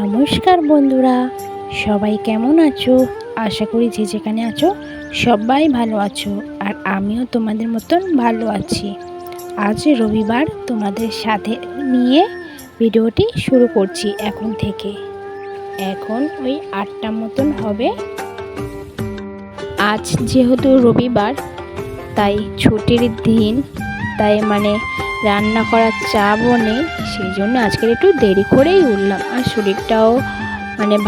নমস্কার বন্ধুরা, সবাই কেমন আছো? আশা করি যে যেখানে আছো সবাই ভালো আছো, আর আমিও তোমাদের মতন ভালো আছি। আজ রবিবার, তোমাদের সাথে নিয়ে ভিডিওটি শুরু করছি এখন থেকে। এখন ওই 8টা মতন হবে। আজ যেহেতু রবিবার, তাই ছুটির দিন, তাই রান্না করার চাপও নেই, সেই জন্য আজকের একটু দেরি করেই উঠলাম। আর শরীরটাও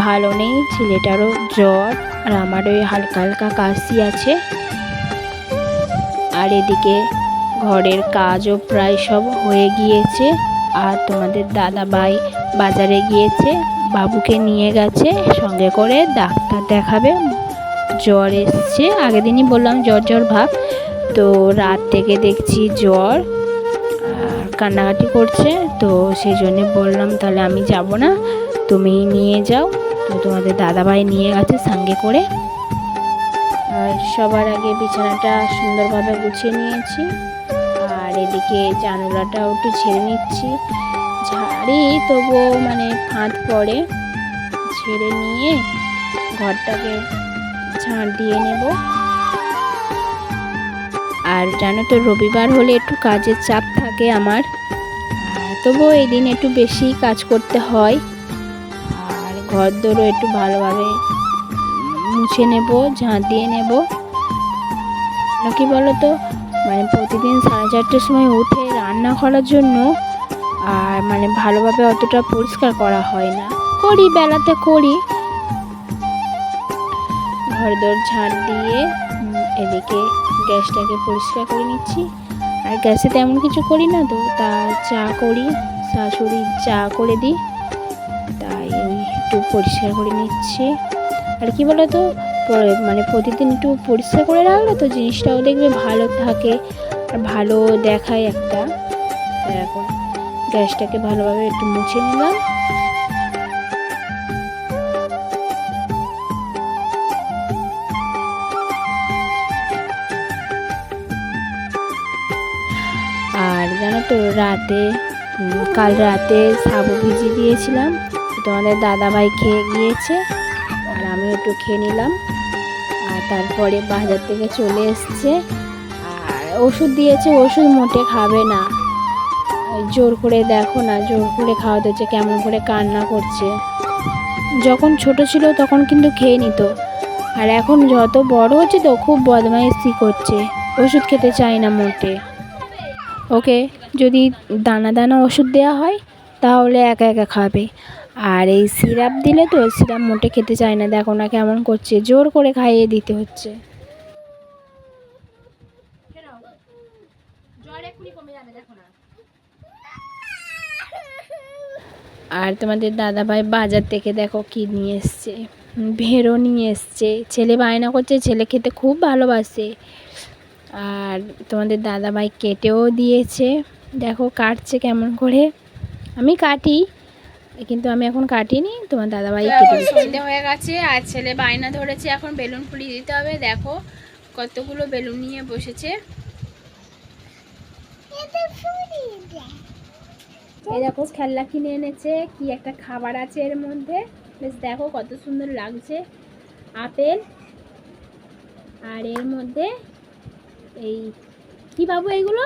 ভালো নেই, ছেলেটারও জ্বর, আর আমারও হালকা হালকা কাশি আছে। আর এদিকে ঘরের কাজও প্রায় সব হয়ে গিয়েছে। আর তোমাদের দাদা ভাই বাজারে গিয়েছে, বাবুকে নিয়ে গেছে সঙ্গে করে, ডাক্তার দেখাবে। জ্বর এসছে, আগের দিনই বললাম জ্বর ভাব, তো রাত থেকে দেখছি জ্বর আর কান্নাকাটি করছে। তো সেই জন্যে বললাম তাহলে আমি যাব না, তুমি নিয়ে যাও। তো তোমাদের দাদাভাই নিয়ে গেছে সঙ্গে করে। আর সবার আগে বিছানাটা সুন্দরভাবে গুছিয়ে নিয়েছি, আর এদিকে জানালাটাও একটু ঝেড়ে নিচ্ছি। ঝাড়ি তবুও ফাঁদ পড়ে, ঝেড়ে নিয়ে ঘরটাকে ঝাঁট দিয়ে নেব। আর জানো তো, রবিবার হলে একটু কাজের চাপ থাকে আমার, তবুও এই দিন একটু বেশি কাজ করতে হয়। আর ঘর দোরও একটু ভালোভাবে মুছে নেব, ঝাঁট দিয়ে নেব। কি বলো তো, প্রতিদিন 4:30টার সময় উঠে রান্না করার জন্য আর ভালোভাবে অতটা পরিষ্কার করা হয় না। করি, বেলাতে করি। ঘর দোর ঝাঁট দিয়ে এদিকে গ্যাসটাকে পরিষ্কার করে নিচ্ছি। আর গ্যাসে তেমন কিছু করি না, তো তা চা করি, শাশুড়ি চা করে দিই, তাই একটু পরিষ্কার করে নিচ্ছি। আর কি বলো তো, প্রতিদিন একটু পরিষ্কার করে রাখলে তো জিনিসটাও দেখবে ভালো থাকে আর ভালো দেখায় একটা। এখন গ্যাসটাকে ভালোভাবে একটু মুছে নিলাম। আর জানো তো, কাল রাতে সাবু ভিজিয়ে দিয়েছিলাম, তোমাদের দাদাভাই খেয়ে গিয়েছে, আর আমি একটু খেয়ে নিলাম। আর তারপরে বাজার থেকে চলে এসছে, আর ওষুধ দিয়েছে, ওষুধ মোটে খাবে না। জোর করে দেখো না, জোর করে খাওয়াতে হচ্ছে, কেমন করে কান্না করছে। যখন ছোট ছিল তখন কিন্তু খেয়ে নিত, আর এখন যত বড় হচ্ছে তো খুব বদমাইশি করছে, ওষুধ খেতে চায় না মোটে। ওকে যদি দানা দানা ওষুধ দেওয়া হয় তাহলে একা একা খাবে, আর এই সিরাপ দিলে তো সিরাপ মোটে খেতে চায় না। দেখো না কেমন করছে, জোর করে খাইয়ে দিতে হচ্ছে। আর তোমাদের দাদাভাই বাজার থেকে দেখো কি নিয়ে এসছে, ভেড়ো নিয়ে এসছে। ছেলে বায়না করছে, ছেলে খেতে খুব ভালোবাসে। আর তোমাদের দাদাভাই কেটেও দিয়েছে, দেখো কাটছে কেমন করে। আমি কাটি, কিন্তু আমি এখন কাটিনি, তোমার দাদাভাই কেটে দিচ্ছে। সন্ধে হয়ে গেছে আর ছেলে বায়না ধরেছে এখন বেলুন ফুলিয়ে দিতে হবে। দেখো কতগুলো বেলুন নিয়ে বসেছে। এই দেখো খেলনা কিনে এনেছে, কি একটা খাবার আছে এর মধ্যে, বেশ দেখো কত সুন্দর লাগছে। আপেল, আর এর মধ্যে এই কি বাবু, এইগুলো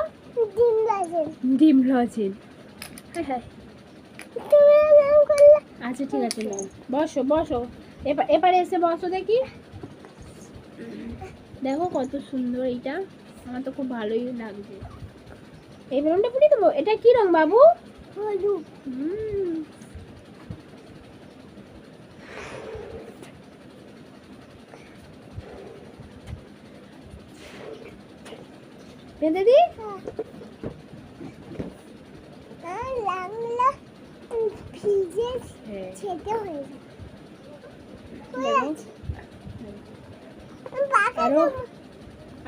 ডিম লজেন। আচ্ছা ঠিক আছে, বসো বসো, এবারে এসে বসো দেখি। দেখো কত সুন্দর, এইটা আমার তো খুব ভালোই লাগছে। এই বেলুনটা পুড়িয়ে দেবো। এটা কি রং বাবু? বেঁধে দি।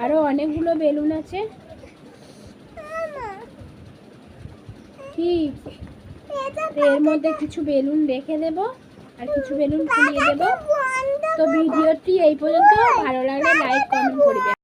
আরো অনেকগুলো বেলুন আছে। কি এর মধ্যে কিছু বেলুন রেখে দেব আর কিছু বেলুন ফুলিয়ে দেব। তো ভিডিওটি এই পর্যন্ত, ভালো লাগলে লাইক কমেন্ট করবে।